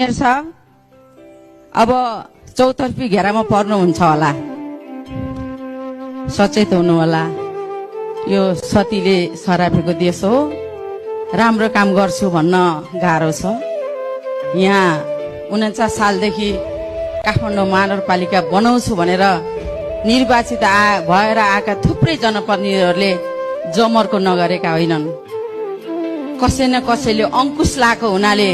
साहब अब चौतर्फी घेरामा पर्नुहुन्छ होला, सचेत हुनु होला। यो सतीले सरापेको देश हो, राम्रो काम गर्छु भन्न गाह्रो छ। यहाँ 49 सालदेखि काठमाडौँ महानगरपालिका बनाउँछु भनेर निर्वाचित भएर आएका थुप्रै जनप्रतिनिधिहरूले जमर्को नगरेका होइनन्। कसै न कसैले अंकुश लाएको हुनाले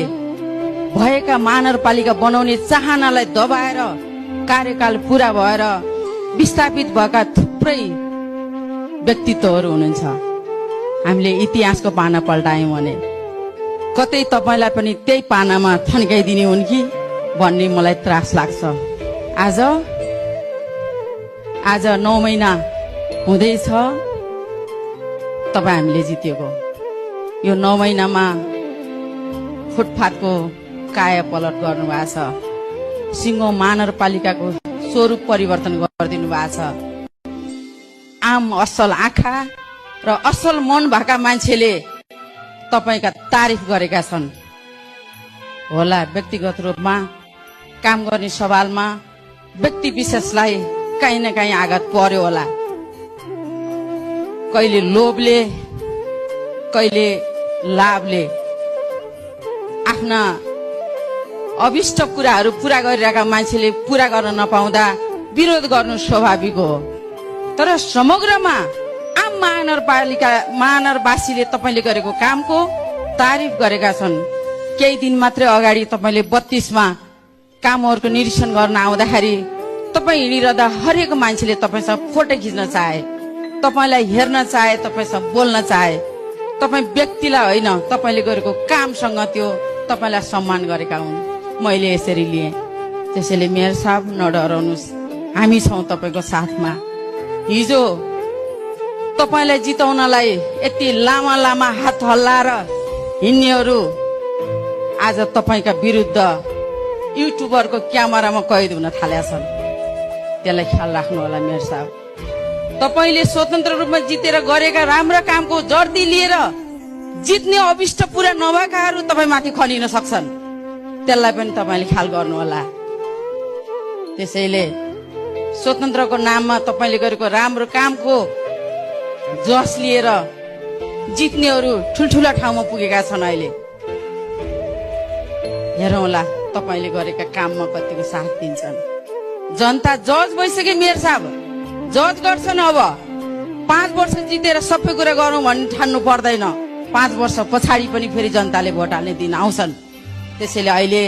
भएका महानगरपालिका बनाउने चाहनालाई दबाएर कार्यकाल पूरा भएर विस्थापित भएका थुप्रै व्यक्तित्वहरू हुनुहुन्छ। हामीले इतिहासको पाना पल्टायौं भने कतै तपाईलाई पनि त्यही पानामा थन्काइदिने हुन् कि भन्ने मलाई त्रास लाग्छ। आज 9 महिना हुँदैछ तपाईँ हामीले जितेको। यो 9 महिनामा फुटपाथको काया पलट गर्नुभएको छ। सिङ्गो महानगरपालिकाको स्वरूप परिवर्तन गरिदिनु भएको छ। आम असल आँखा र असल मन भएका मान्छेले तपाईका तारिफ गरेका छन्। होला व्यक्तिगत रूपमा काम गर्ने सवालमा व्यक्ति विशेषलाई कहीँ न कहीँ आघात पर्यो होला। कहिले लोभले, कहिले लाभले आफ्ना अभिष्ट कुराहरू पूरा गरिरहेका मान्छेले पूरा गर्न नपाउँदा विरोध गर्नु स्वाभाविक हो। तर समग्रमा आम महानगरवासीले तपाईले गरेको कामको तारिफ गरेका छन्। केही दिन मात्रै अगाडि तपाईले 32 मा कामहरूको निरीक्षण गर्न आउँदाखेरि तपाईँ हिँडिरहँदा हरेक मान्छेले तपाईसँग फोटो खिच्न चाहे, तपाईलाई हेर्न चाहे, तपाईसँग बोल्न चाहे। तपाईँ व्यक्तिलाई होइन, तपाईले गरेको कामसँग त्यो तपाईलाई सम्मान गरेका हुन्। मैले यसरी लिएँ। त्यसैले मेयर साहब नडराउनुस्, हामी छौं तपाईको साथमा। हिजो तपाईलाई जिताउनलाई यति लामा लामा हात हल्लाएर हिँड्नेहरू आज तपाईका विरुद्ध युट्युबरको क्यामेरामा कैद हुन थालेका छन्। त्यसलाई ख्याल राख्नु होला मेयर साहब। तपाईले स्वतन्त्र रूपमा जितेर गरेका राम्रा कामको जर्दी लिएर जित्ने अभिष्ट पूरा नभएकाहरू तपाईमाथि खनिन सक्छन्। त्यसलाई पनि तपाईले ख्याल गर्नु होला। त्यसैले स्वतन्त्रको नाममा तपाईले गरेको राम्रो कामको जस लिएर जित्नेहरू ठुल्ठुला ठाउँमा पुगेका छन्। अहिले हेरौँला तपाईले गरेका काममा कतिको साथ दिन्छन्। जनता जज भइसके मेयर साहब, जज गर्छन्। अब 5 वर्ष जितेर सबै कुरा गरौँ भन्ने ठान्नु पर्दैन। 5 वर्ष पछाडि पनि फेरि जनताले भोट हाल्ने दिन आउँछन्। त्यसैले अहिले